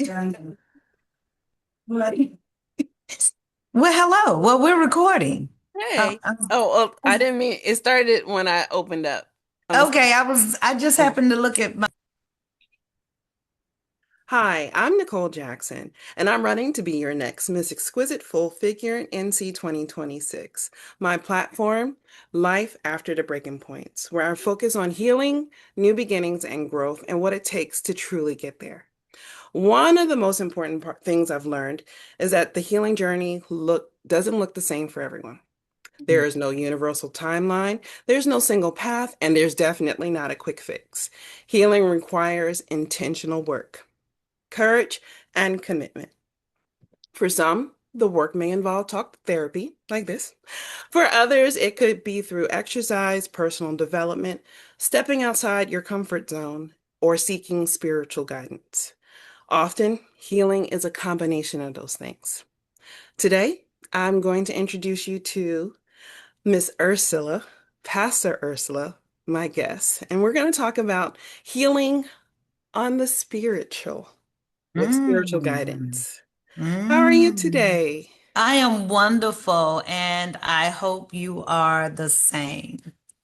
Well, hello. Well, we're recording. Hey. Oh, I didn't mean it started when I opened up on the. Okay, I just Okay. happened to look at my. Hi, I'm Nicole Jackson, and I'm running to be your next Miss Exquisite Full Figure in NC 2026. My platform, Life After the Breaking Points, where I focus on healing, new beginnings, and growth, and what it takes to truly get there. One of the most important things I've learned is that the healing journey doesn't look the same for everyone. There is no universal timeline, there's no single path, and there's definitely not a quick fix. Healing requires intentional work, courage, and commitment. For some, the work may involve talk therapy, like this. For others, it could be through exercise, personal development, stepping outside your comfort zone, or seeking spiritual guidance. Often, healing is a combination of those things. Today, I'm going to introduce you to Miss Ursula, Pastor Ursula, my guest, and we're going to talk about healing on the spiritual with spiritual Mm, guidance. How are you mm. today? I am wonderful, and I hope you are the same.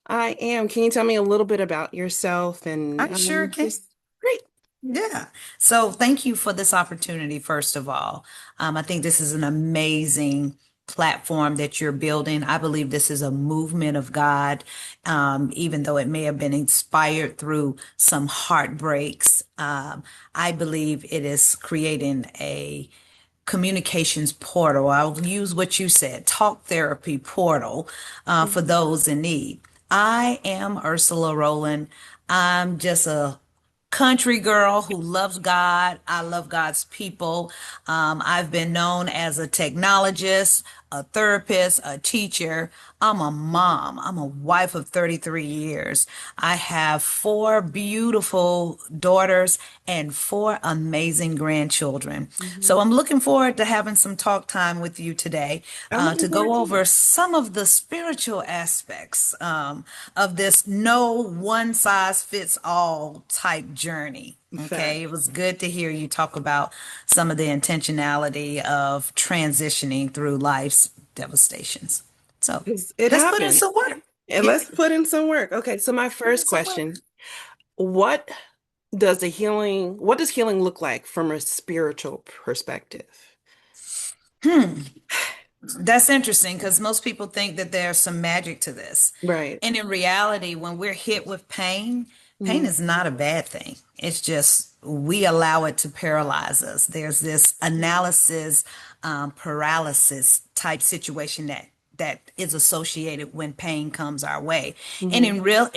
I am. Can you tell me a little bit about yourself and I sure can. just great? Yeah. So thank you for this opportunity, first of all. I think this is an amazing platform that you're building. I believe this is a movement of God, even though it may have been inspired through some heartbreaks. I believe it is creating a communications portal. I'll use what you said, talk therapy portal, for Mhm. those in need. I am Ursula Rowland. I'm just a country girl who loves God. I love God's people. I've been known as a technologist, a therapist, a teacher. I'm a mom. I'm a wife of 33 years. I have four beautiful daughters and four amazing grandchildren. So Mhm. I'm looking forward to having some talk time with you today, I'm looking to forward go to over it. some of the spiritual aspects of this no one size fits all type journey. Okay, Fact. it was good to hear you talk about some of the intentionality of transitioning through life's devastations. So It let's put in happens. some work. And Yeah, let's put in some work. Okay, so my put in first some work. question, what what does healing look like from a spiritual perspective? Hmm. That's interesting because most people think that there's some magic to this. Right. And in reality, when we're hit with pain, pain Mhm. is not a bad thing. It's just we allow it to paralyze us. There's this analysis paralysis type situation that is associated when pain comes our way. And Mhm.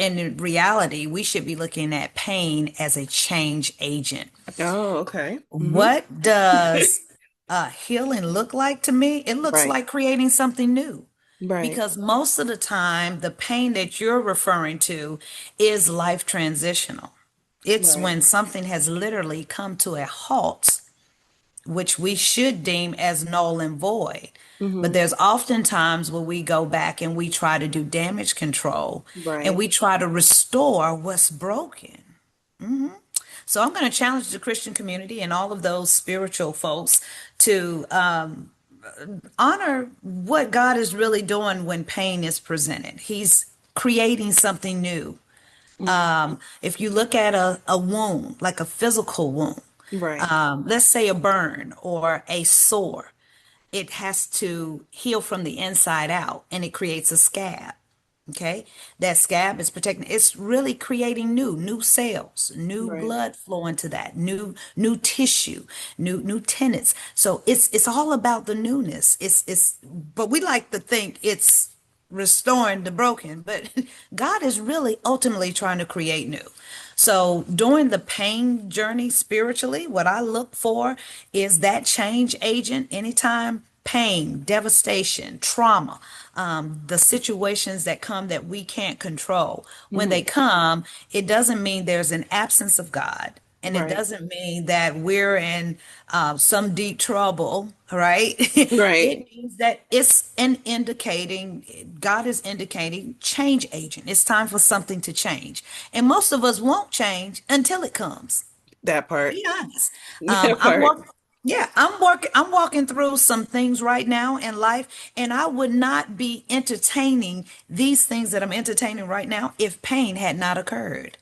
in reality, we should be looking at pain as a change agent. Oh, okay. Hmm. What does healing look like to me? It looks Right. like creating something new. Right. Because most of the time, the pain that you're referring to is life transitional. It's Right. when something has literally come to a halt, which we should deem as null and void. But Hmm. there's often times where we go back and we try to do damage control and Right. we try to restore what's broken. So I'm going to challenge the Christian community and all of those spiritual folks to honor what God is really doing when pain is presented. He's creating something new. Mhm. If you look at a wound, like a physical wound, Right. let's say a burn or a sore, it has to heal from the inside out and it creates a scab. Okay, that scab is protecting. It's really creating new cells, new Right. blood flow into that, new tissue, new tenants. So it's all about the newness. But we like to think it's restoring the broken, but God is really ultimately trying to create new. So during the pain journey spiritually, what I look for is that change agent anytime pain, devastation, trauma, the situations that come that we can't control. When they Hmm. come, it doesn't mean there's an absence of God. And it Right. doesn't mean that we're in some deep trouble, right? Right. It means that it's an God is indicating change agent. It's time for something to change. And most of us won't change until it comes. That part. Be honest. That I'm part. working. Yeah, I'm walking through some things right now in life, and I would not be entertaining these things that I'm entertaining right now if pain had not occurred.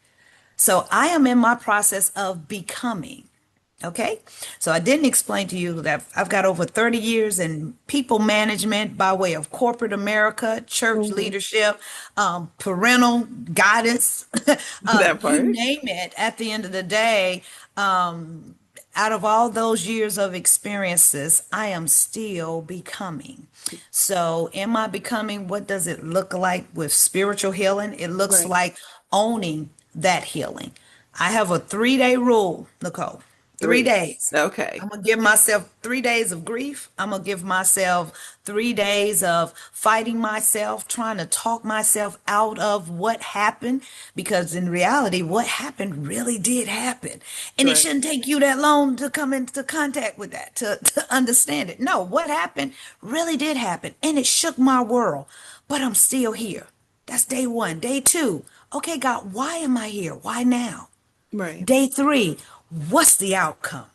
So I am in my process of becoming. Okay. So I didn't explain to you that I've got over 30 years in people management by way of corporate America, church Hmm. leadership, parental guidance, That you part. name it. At the end of the day, out of all those years of experiences, I am still becoming. So, in my becoming, what does it look like with spiritual healing? It looks Right. like owning that healing. I have a 3-day rule, Nicole. Three Three. days. Okay. I'm gonna give myself 3 days of grief. I'm gonna give myself 3 days of fighting myself, trying to talk myself out of what happened. Because in reality, what happened really did happen. And it Right. shouldn't take you that long to come into contact with that, to understand it. No, what happened really did happen. And it shook my world. But I'm still here. That's day one. Day two. Okay, God, why am I here? Why now? Right. Day three, what's the outcome?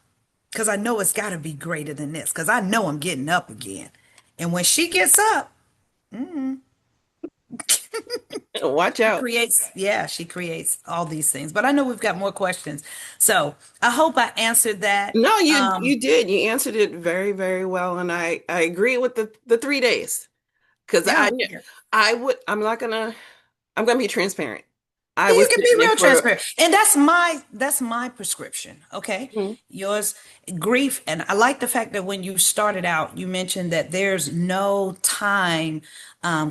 Because I know it's got to be greater than this. Because I know I'm getting up again. And when she gets up, Watch she out. creates, yeah, she creates all these things. But I know we've got more questions. So I hope I answered that. No, you did. You answered it very, very well, and I agree with the 3 days because Yeah, yeah. I'm not gonna I'm gonna be transparent. I Yeah, you was can be sitting there real for transparent. And that's my prescription. Okay. Mhm. Yours, grief. And I like the fact that when you started out, you mentioned that there's no time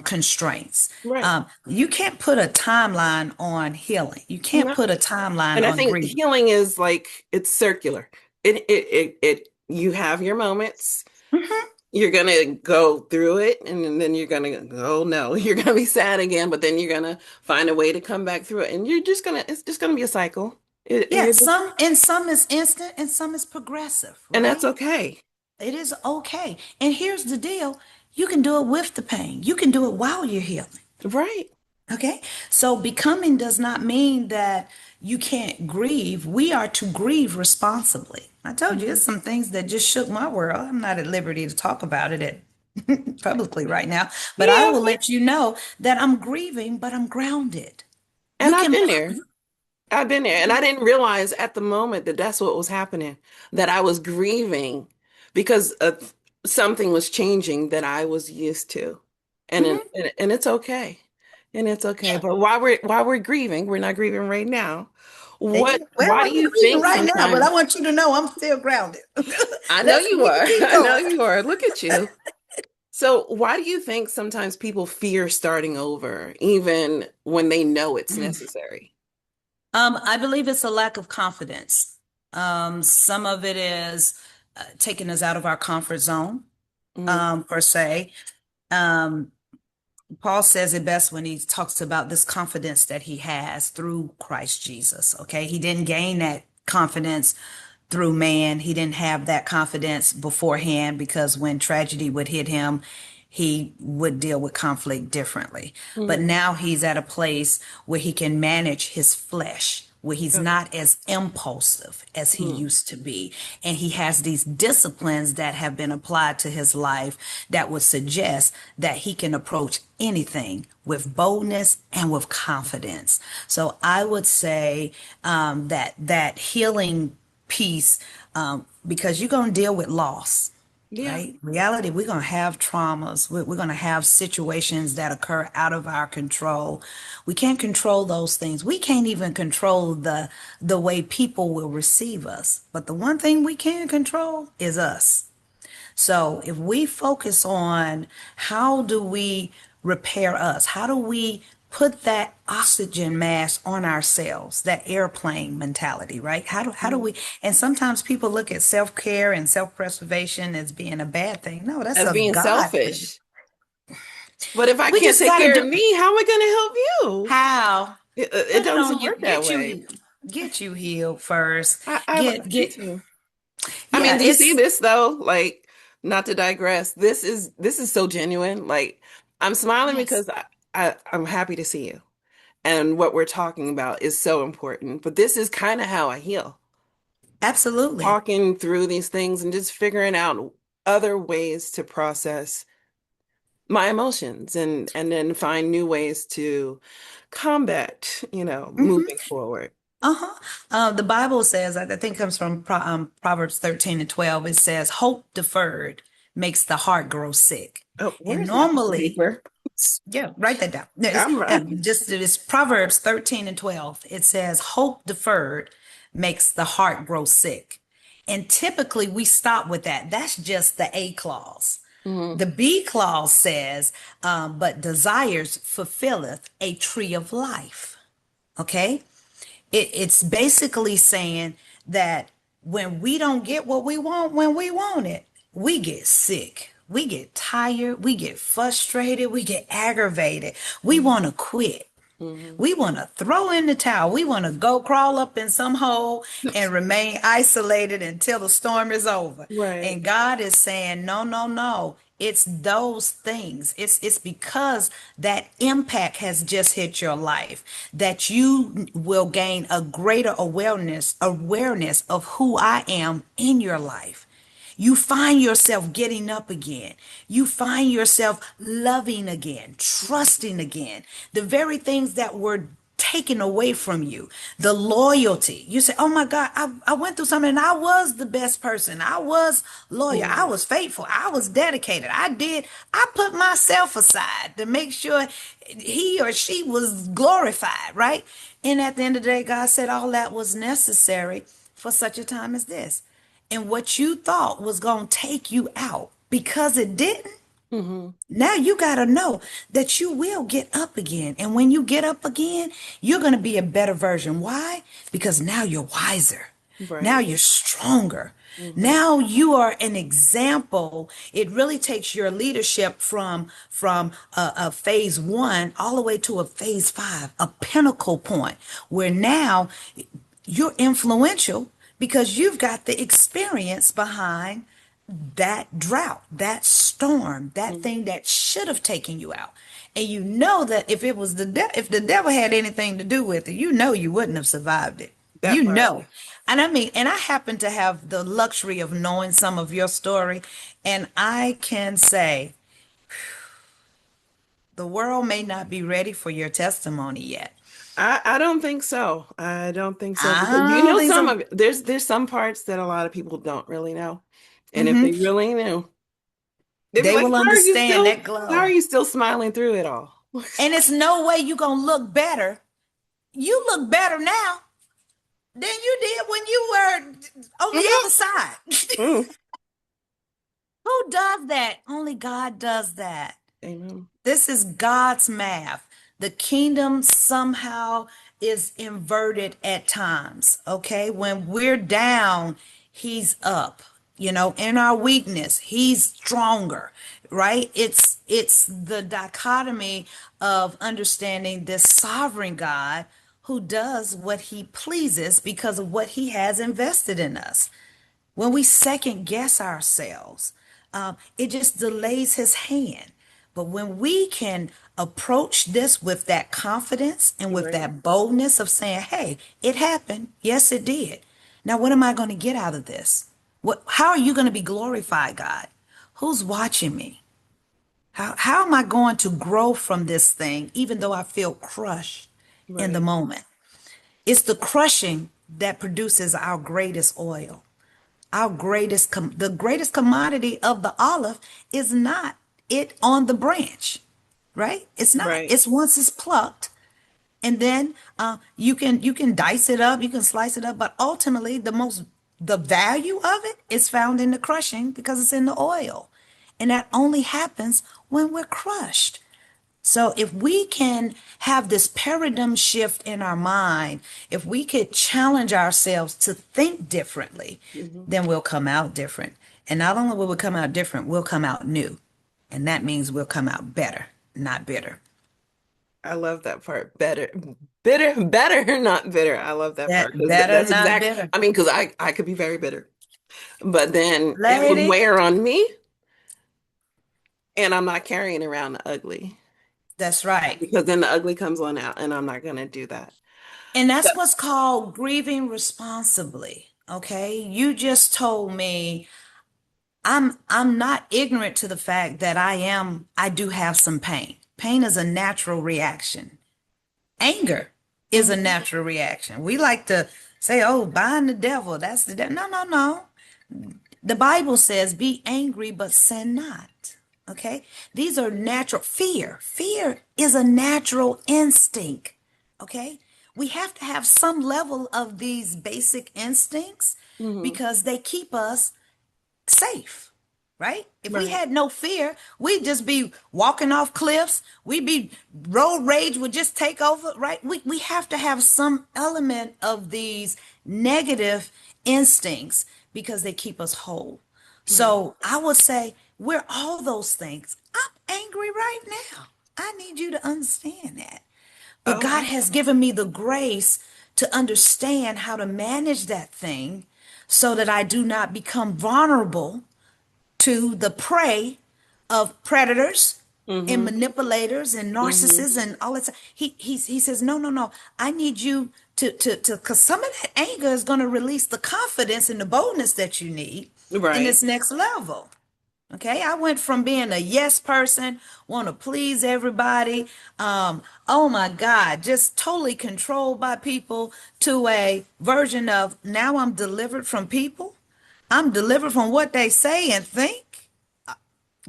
constraints. Right. You can't put a timeline on healing. You can't No. put a timeline And I on think grief. healing is like it's circular. It you have your moments. Mhm. You're gonna go through it, and then you're gonna go, oh no, you're gonna be sad again, but then you're gonna find a way to come back through it, and you're just gonna it's just gonna be a cycle. And Yeah, you're just some is instant and some is progressive, and that's right? okay. It is okay. And here's the deal. You can do it with the pain. You can do it while you're healing. Right. Okay. So becoming does not mean that you can't grieve. We are to grieve responsibly. I told you, Mhm. it's some things that just shook my world. I'm not at liberty to talk about it publicly right now, but I Yeah, will let you know that I'm grieving, but I'm grounded. and You I've can, been there. I've been there, and I didn't realize at the moment that that's what was happening, that I was grieving because of something was changing that I was used to. Mhm. And it's okay. And it's okay. Yeah. But while we're grieving, we're not grieving right now. Well, Why do I'm you grieving think right now, but I sometimes want you to know I'm still grounded. I know Let's you we can are. keep I know going. you are. Look at you. So why do you think sometimes people fear starting over, even when they know it's necessary? I believe it's a lack of confidence. Some of it is taking us out of our comfort zone, Mm, per se. Um, Paul says it best when he talks about this confidence that he has through Christ Jesus. Okay. He didn't gain that confidence through man. He didn't have that confidence beforehand because when tragedy would hit him, he would deal with conflict differently. But mm, now he's at a place where he can manage his flesh, where he's okay. not as impulsive as he Mm, used to be. And he has these disciplines that have been applied to his life that would suggest that he can approach anything with boldness and with confidence. So I would say that healing piece, because you're going to deal with loss, yeah. right? Reality, we're going to have traumas. We're going to have situations that occur out of our control. We can't control those things. We can't even control the way people will receive us. But the one thing we can control is us. So if we focus on how do we repair us, how do we put that oxygen mask on ourselves, that airplane mentality, right? How do Mm. we, and sometimes people look at self-care and self-preservation as being a bad thing. No, that's As a being God thing. selfish. But if I We can't just take got to care of do me, how am I going to help you? how It put it on doesn't you, work that get you way. healed, get you healed first. Me Get too. I mean, yeah, do you see it's this though? Like, not to digress, this is so genuine. Like, I'm smiling yes. because I'm happy to see you. And what we're talking about is so important. But this is kind of how I heal. Absolutely. talking through these things and just figuring out other ways to process my emotions and then find new ways to combat, moving forward. Uh-huh. The Bible says, I think it comes from Proverbs 13 and 12. It says, hope deferred makes the heart grow sick. Oh, And where's my piece of normally, paper? yeah, write that down. I'm right. Just it's Proverbs 13 and 12. It says, hope deferred makes the heart grow sick. And typically we stop with that. That's just the A clause. Hmm. The B clause says, but desires fulfilleth a tree of life. Okay? It's basically saying that when we don't get what we want when we want it, we get sick. We get tired. We get frustrated. We get aggravated. We want to quit. Hmm. We want to throw in the towel. We want to go crawl up in some hole and remain isolated until the storm is over. Right. And God is saying, no, no, no. It's those things. It's because that impact has just hit your life that you will gain a greater awareness of who I am in your life. You find yourself getting up again. You find yourself loving again, trusting again. The very things that were taken away from you, the loyalty. You say, oh my God, I went through something and I was the best person. I was loyal. I Hmm. was faithful. I was dedicated. I put myself aside to make sure he or she was glorified, right? And at the end of the day, God said all that was necessary for such a time as this. And what you thought was going to take you out because it didn't, Hmm. now you got to know that you will get up again. And when you get up again, you're going to be a better version. Why? Because now you're wiser. Now Right. you're stronger. Hmm. Now you are an example. It really takes your leadership from a phase one all the way to a phase five, a pinnacle point where now you're influential because you've got the experience behind that drought, that storm, that Hmm. thing that should have taken you out. And you know that if it was if the devil had anything to do with it, you know you wouldn't have survived it. That You part. know. And I mean, and I happen to have the luxury of knowing some of your story, and I can say the world may not be ready for your testimony yet. I don't think so. I don't think so because I don't think some so. of it, there's some parts that a lot of people don't really know. And if Hmm. they really knew, they'd be They like, will understand that how are glow. you still smiling through it all? And it's no way you gonna look better. You look better now than you did when you were on the other Mhm. side. Mm. Who does that? Only God does that. Amen. This is God's math. The kingdom somehow is inverted at times. Okay. When we're down, he's up. In our weakness, he's stronger, right? It's the dichotomy of understanding this sovereign God who does what he pleases because of what he has invested in us. When we second guess ourselves, it just delays his hand. But when we can approach this with that confidence and with Right. that boldness of saying, hey, it happened. Yes, it did. Now, what am I going to get out of this? How are you going to be glorified, God? Who's watching me? How am I going to grow from this thing, even though I feel crushed in the Right. moment? It's the crushing that produces our greatest oil. The greatest commodity of the olive is not it on the branch, right? It's not. Right. It's once it's plucked, and then you can dice it up, you can slice it up, but ultimately the value of it is found in the crushing because it's in the oil, and that only happens when we're crushed. So if we can have this paradigm shift in our mind, if we could challenge ourselves to think differently, Hmm. then we'll come out different. And not only will we come out different, we'll come out new. And that means we'll come out better, not bitter. I love that part. Better, not bitter. I love that part That because better, that's not exact. bitter. I mean, because I could be very bitter, but then it would Lady, wear on me, and I'm not carrying around the ugly that's right. because then the ugly comes on out, and I'm not gonna do that. And that's But what's called grieving responsibly. Okay? You just told me I'm not ignorant to the fact that I do have some pain. Pain is a natural reaction. Anger is a Mhm. natural reaction. We like to say, "Oh, bind the devil. That's the devil." No, no, no. The Bible says, "Be angry, but sin not." Okay? These are natural. Fear is a natural instinct. Okay? We have to have some level of these basic instincts Mhm. because they keep us safe, right? If we Right. had no fear, we'd just be walking off cliffs. We'd be road rage would just take over, right? We have to have some element of these negative instincts because they keep us whole. Right. So I would say we're all those things. I'm angry right now. I need you to understand that. But Oh, God has given me the grace to understand how to manage that thing so that I do not become vulnerable to the prey of predators and mm-hmm. manipulators and Mm-hmm. narcissists and all that stuff. He says, no, no, no. I need you because some of that anger is going to release the confidence and the boldness that you need in Right. this next level. Okay, I went from being a yes person, want to please everybody, oh my God, just totally controlled by people, to a version of now I'm delivered from people. I'm delivered from what they say and think.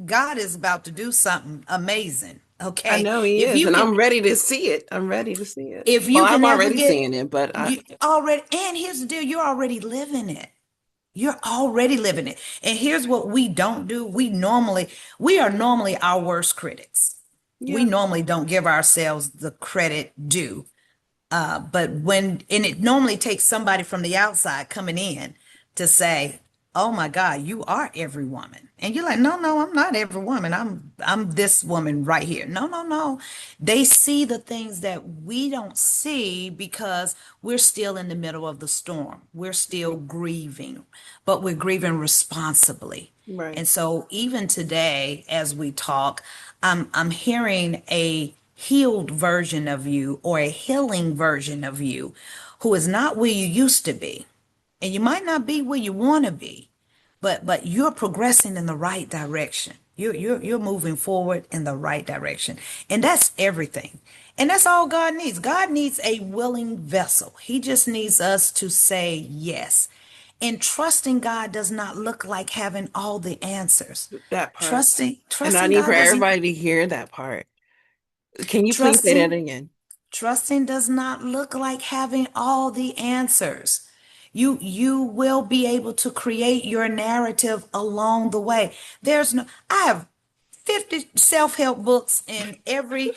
God is about to do something amazing. I Okay, know he if is, you and can, I'm ready to see it. I'm ready to see it. if Well, you I'm can ever already get seeing it, but you already, and here's the deal, you're already living it. You're already living it. And here's what we don't do. We are normally our worst critics. We yeah, normally don't give ourselves the credit due. But and it normally takes somebody from the outside coming in to say, "Oh my God, you are every woman." And you're like, "No, no, I'm not every woman. I'm this woman right here." No, no, no. They see the things that we don't see because we're still in the middle of the storm. We're still grieving, but we're grieving responsibly. right, And so even today, as we talk, I'm hearing a healed version of you or a healing version of you who is not where you used to be. And you might not be where you want to be, but you're progressing in the right direction. You're moving forward in the right direction. And that's everything. And that's all God needs. God needs a willing vessel. He just needs us to say yes. And trusting God does not look like having all the answers. that part. Trusting, And I trusting need for God doesn't, everybody to hear that part. Can you please say that trusting, again? trusting does not look like having all the answers. You will be able to create your narrative along the way. I have 50 self-help books in every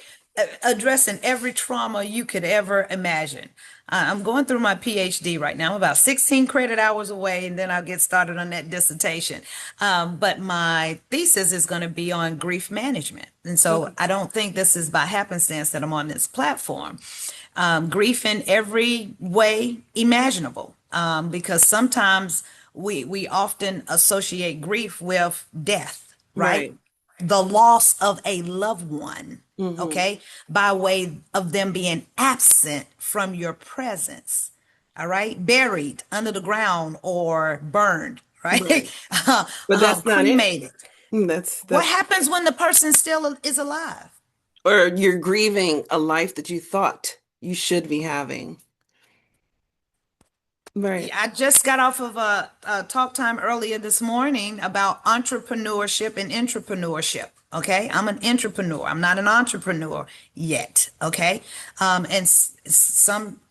addressing every trauma you could ever imagine. I'm going through my PhD right now. I'm about 16 credit hours away, and then I'll get started on that dissertation. But my thesis is going to be on grief management. And so Okay. I don't think this is by happenstance that I'm on this platform. Grief in every way imaginable, because sometimes we often associate grief with death, right? Right. The loss of a loved one, Mm-hmm. okay, by way of them being absent from your presence, all right, buried under the ground or burned, right? Right. But that's not it. Cremated. What That's happens when the person still is alive? or you're grieving a life that you thought you should be having. Right. Yeah, I just got off of a talk time earlier this morning about entrepreneurship and entrepreneurship. Okay, I'm an entrepreneur. I'm not an entrepreneur yet. Okay, and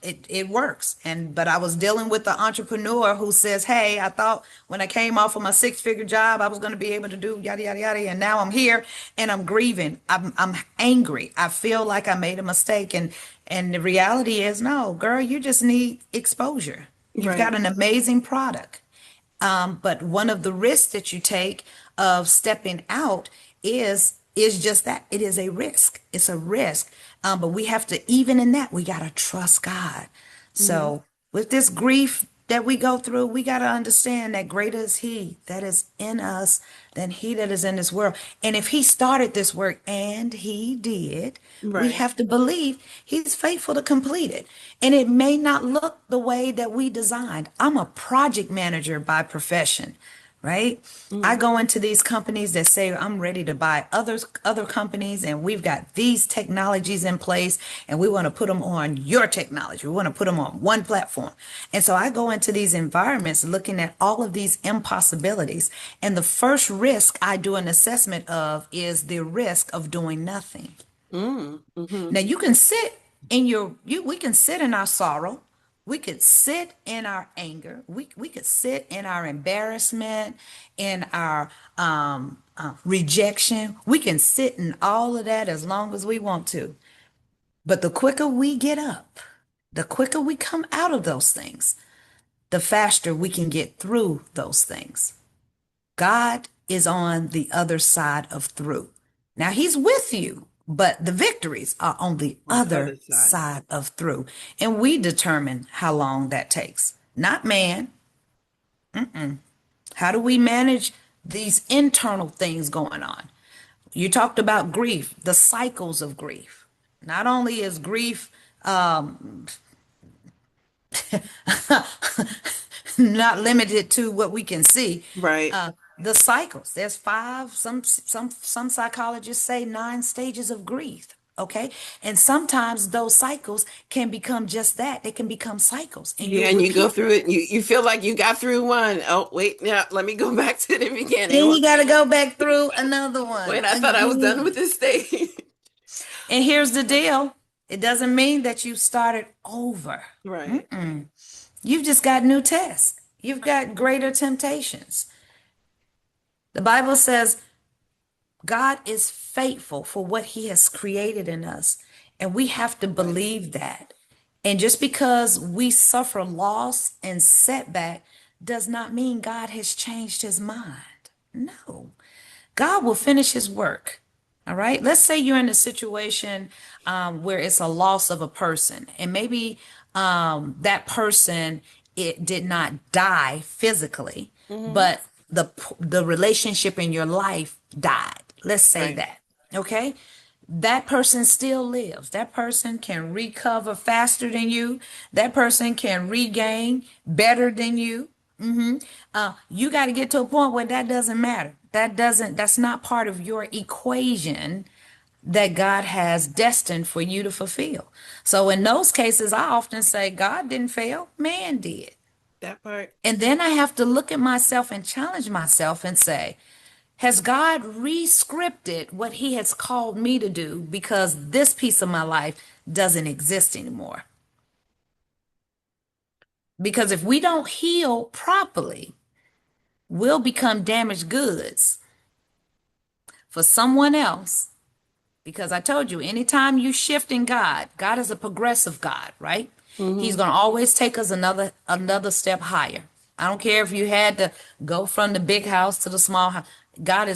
it works. But I was dealing with the entrepreneur who says, "Hey, I thought when I came off of my six-figure job, I was going to be able to do yada yada yada, and now I'm here and I'm grieving. I'm angry. I feel like I made a mistake, and the reality is, no, girl, you just need exposure." You've got Right. an amazing product. But one of the risks that you take of stepping out is just that. It is a risk. It's a risk. But we have to, even in that, we got to trust God. Mm-hmm. So with this grief that we go through, we got to understand that greater is He that is in us than he that is in this world. And if He started this work, and He did, we Right. have to believe He's faithful to complete it. And it may not look the way that we designed. I'm a project manager by profession, right? I Mm. go into these companies that say I'm ready to buy other companies, and we've got these technologies in place, and we want to put them on your technology. We want to put them on one platform. And so I go into these environments looking at all of these impossibilities. And the first risk I do an assessment of is the risk of doing nothing. Mm. Mm-hmm. Now you can sit in we can sit in our sorrow. We could sit in our anger. We could sit in our embarrassment, in our rejection. We can sit in all of that as long as we want to. But the quicker we get up, the quicker we come out of those things, the faster we can get through those things. God is on the other side of through. Now he's with you, but the victories are on the On the other other side. side of through. And we determine how long that takes, not man. How do we manage these internal things going on? You talked about grief, the cycles of grief. Not only is grief not limited to what we can see. Right. The cycles. There's five. Some psychologists say 9 stages of grief. Okay, and sometimes those cycles can become just that. They can become cycles, and Yeah, you'll and you go repeat. through it and you feel like you got through one. Oh, wait, yeah, let me go back to the beginning. Then you got to go back through another one Wait, I thought I was done with again. this stage. And here's the deal: it doesn't mean that you started over. Right. You've just got new tests. You've got greater temptations. The Bible says God is faithful for what He has created in us. And we have to Right. believe that. And just because we suffer loss and setback does not mean God has changed His mind. No. God will finish His work. All right. Let's say you're in a situation where it's a loss of a person, and maybe that person, it did not die physically, Mm-hmm. but the relationship in your life died. Let's say Right. that. Okay. That person still lives. That person can recover faster than you. That person can regain better than you. You got to get to a point where that doesn't matter. That's not part of your equation that God has destined for you to fulfill. So in those cases, I often say, God didn't fail, man did. That part. And then I have to look at myself and challenge myself and say, has God re-scripted what He has called me to do because this piece of my life doesn't exist anymore? Because if we don't heal properly, we'll become damaged goods for someone else. Because I told you, anytime you shift in God, God is a progressive God, right? He's Mm-hmm. going to always take us another step higher. I don't care if you had to go from the big house to the small house. God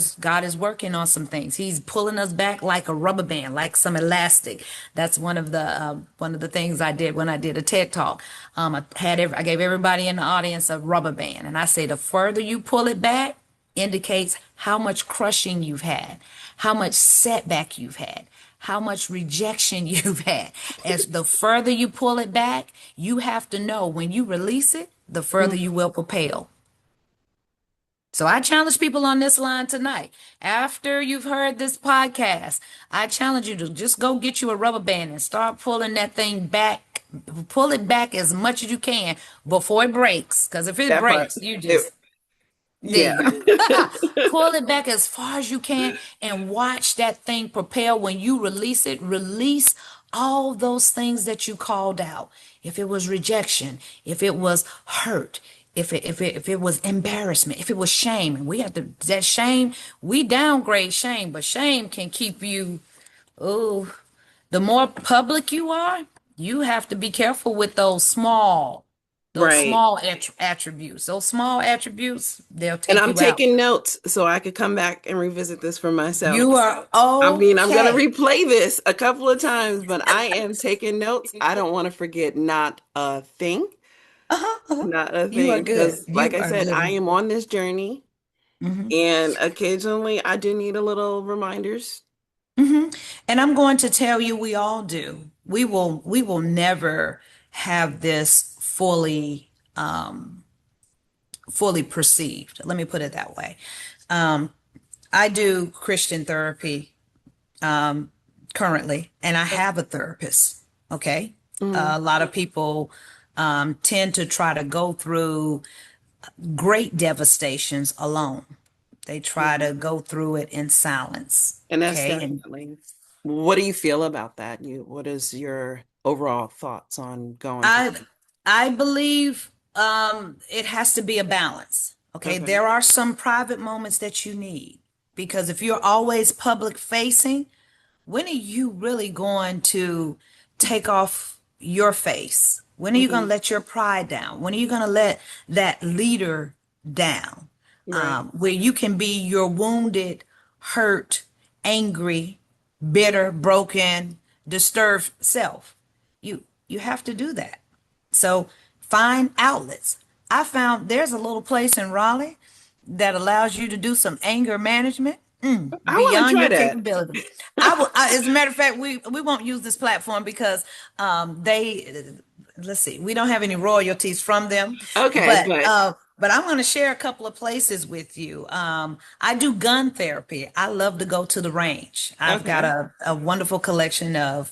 is working on some things. He's pulling us back like a rubber band, like some elastic. That's one of the things I did when I did a TED talk. I gave everybody in the audience a rubber band, and I say the further you pull it back, indicates how much crushing you've had, how much setback you've had, how much rejection you've had. As the further you pull it back, you have to know when you release it, the further you will propel. So I challenge people on this line tonight. After you've heard this podcast, I challenge you to just go get you a rubber band and start pulling that thing back. Pull it back as much as you can before it breaks. Because if it That part. breaks, you It, just there yeah. you go. Pull it back as far as you can and watch that thing propel. When you release it, release all those things that you called out. If it was rejection, if it was hurt, if it was embarrassment, if it was shame, and we have to that shame, we downgrade shame, but shame can keep you. Oh, the more public you are, you have to be careful with those Right. small attributes. Those small attributes, they'll And take I'm you out. taking notes so I could come back and revisit this for myself. You are I mean, I'm going to okay. replay this a couple of times, but I am taking notes. I don't want to forget not a thing. Uh-huh, uh-huh. Not a You are thing. good. Because, like You I are said, I good. am on this journey, Hmm. and occasionally I do need a little reminders. Hmm. And I'm going to tell you, we all do. We will never have this fully perceived. Let me put it that way. Um, I do Christian therapy currently, and I have a therapist. Okay. Mm-hmm. A lot of people tend to try to go through great devastations alone. They try Right. to go through it in silence. And that's Okay. And definitely, what do you feel about that? What is your overall thoughts on going through? I I believe it has to be a balance. Okay, Okay. there are some private moments that you need because if you're always public facing, when are you really going to take off your face? When are you going Hmm. to let your pride down? When are you going to let that leader down? Right. Where you can be your wounded, hurt, angry, bitter, broken, disturbed self. You have to do that. So find outlets. I found there's a little place in Raleigh that allows you to do some anger management I want to beyond try your that. capability. As a matter of fact, we won't use this platform because they let's see, we don't have any royalties from them, Okay, but but I'm going to share a couple of places with you. I do gun therapy. I love to go to the range. I've got okay. a wonderful collection of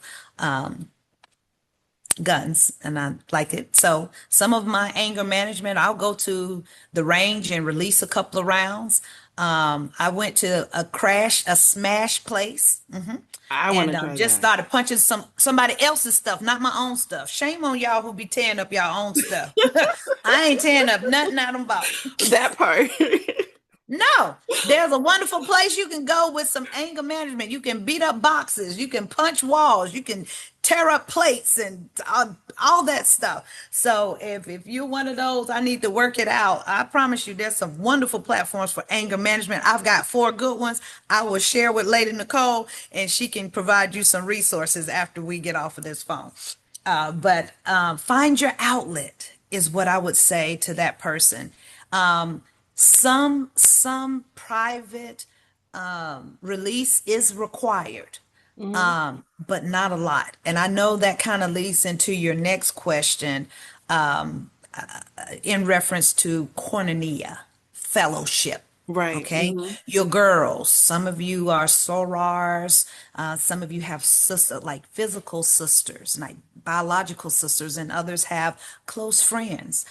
guns and I like it. So some of my anger management, I'll go to the range and release a couple of rounds. I went to a smash place, I want and to try just that. started punching somebody else's stuff, not my own stuff. Shame on y'all who be tearing up y'all own stuff. I ain't tearing up nothing I done bought. That part. No, there's a wonderful place you can go with some anger management. You can beat up boxes, you can punch walls, you can tear up plates and all that stuff. So if you're one of those, I need to work it out. I promise you, there's some wonderful platforms for anger management. I've got four good ones. I will share with Lady Nicole, and she can provide you some resources after we get off of this phone. But find your outlet is what I would say to that person. Some private release is required, Hmm. but not a lot. And I know that kind of leads into your next question in reference to koinonia, fellowship. Right. Okay, Hmm. your girls, some of you are sorors, some of you have sister, like physical sisters, like biological sisters, and others have close friends.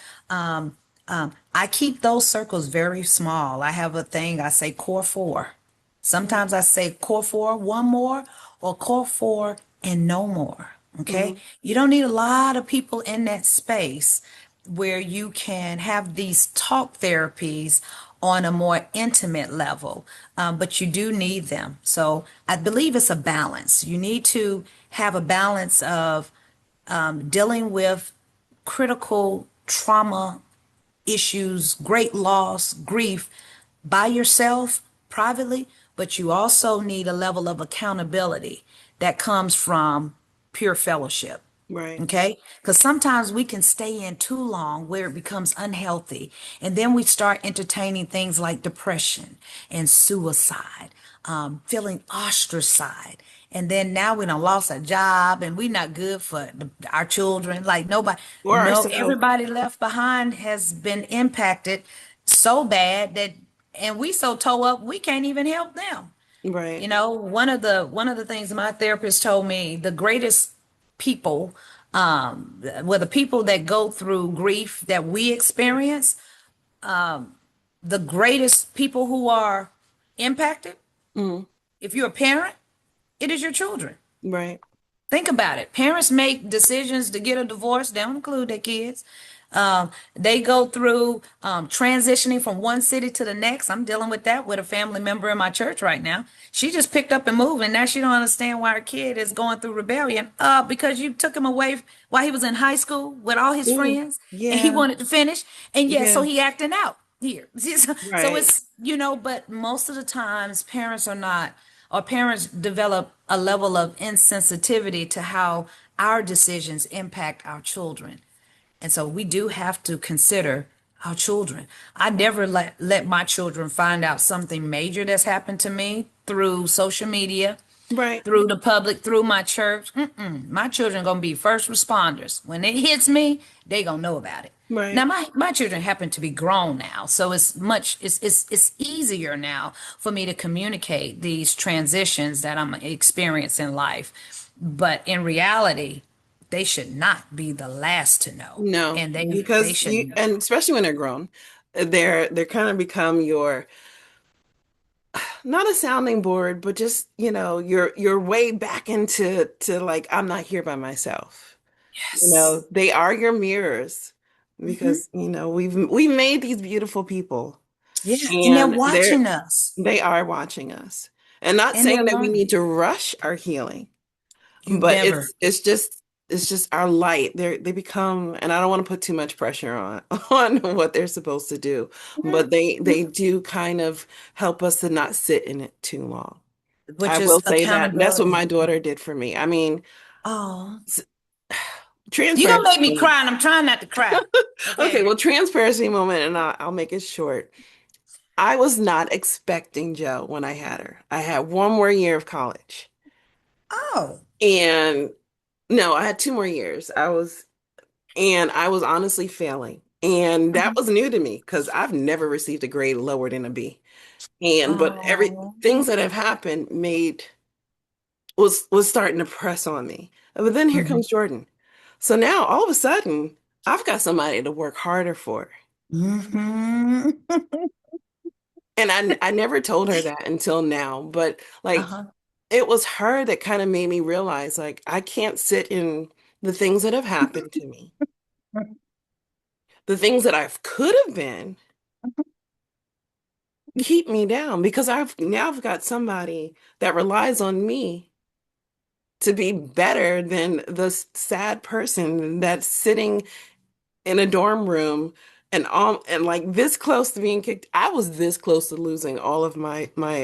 I keep those circles very small. I have a thing I say core four. Sometimes I say core four, one more, or core four and no more. Okay. Hmm. You don't need a lot of people in that space where you can have these talk therapies on a more intimate level, but you do need them. So I believe it's a balance. You need to have a balance of dealing with critical trauma issues, great loss, grief by yourself privately, but you also need a level of accountability that comes from pure fellowship. Right. Okay? Because sometimes we can stay in too long where it becomes unhealthy. And then we start entertaining things like depression and suicide, feeling ostracized. And then now we done lost a job and we not good for our children. Like nobody, Or no, ourselves. everybody left behind has been impacted so bad that, and we so toe up, we can't even help them. Right. You know, one of the things my therapist told me, the greatest people, well, the people that go through grief that we experience, the greatest people who are impacted, Hmm. if you're a parent, it is your children. Right. Think about it. Parents make decisions to get a divorce. They don't include their kids. They go through transitioning from one city to the next. I'm dealing with that with a family member in my church right now. She just picked up and moved, and now she don't understand why her kid is going through rebellion. Because you took him away while he was in high school with all his Ooh, friends, and he yeah. wanted to finish, and yeah, so Yeah. he acting out here. So Right. it's but most of the times parents are not, or parents develop a level of insensitivity to how our decisions impact our children. And so we do have to consider our children. I never let my children find out something major that's happened to me through social media, Right. through the public, through my church. Mm-mm. My children gonna be first responders. When it hits me, they gonna know about it. Now Right. my children happen to be grown now, so it's easier now for me to communicate these transitions that I'm experiencing in life. But in reality, they should not be the last to know, No, and they because should you, know. and especially when they're grown, they're kind of become your, not a sounding board, but just, your way back into to like, I'm not here by myself. Yes. They are your mirrors Hmm. because, we've made these beautiful people, Yeah, and they're and watching us, they are watching us. And not and they're saying that we learning. need to rush our healing, You but never. it's just our light. They become, and I don't want to put too much pressure on on what they're supposed to do, but they do kind of help us to not sit in it too long. I Which will is say that that's what accountability. my daughter did for me. I mean, Oh, s- you don't make transparency me moment. cry, and I'm trying not to cry. Okay, Okay. well, transparency moment, and I'll make it short. I was not expecting Joe when I had her. I had one more year of college. Oh. And no, I had 2 more years. And I was honestly failing. And that Mhm. was new to me because I've never received a grade lower than a B. But every Oh. things that have happened made was starting to press on me. But then here Hmm. comes Jordan. So now all of a sudden, I've got somebody to work harder for. Hmm. And I never told her that until now, but like Uh-huh. it was her that kind of made me realize like I can't sit in the things that have happened to me, the things that I could have been, keep me down because I've got somebody that relies on me to be better than the sad person that's sitting in a dorm room and like this close to being kicked. I was this close to losing all of my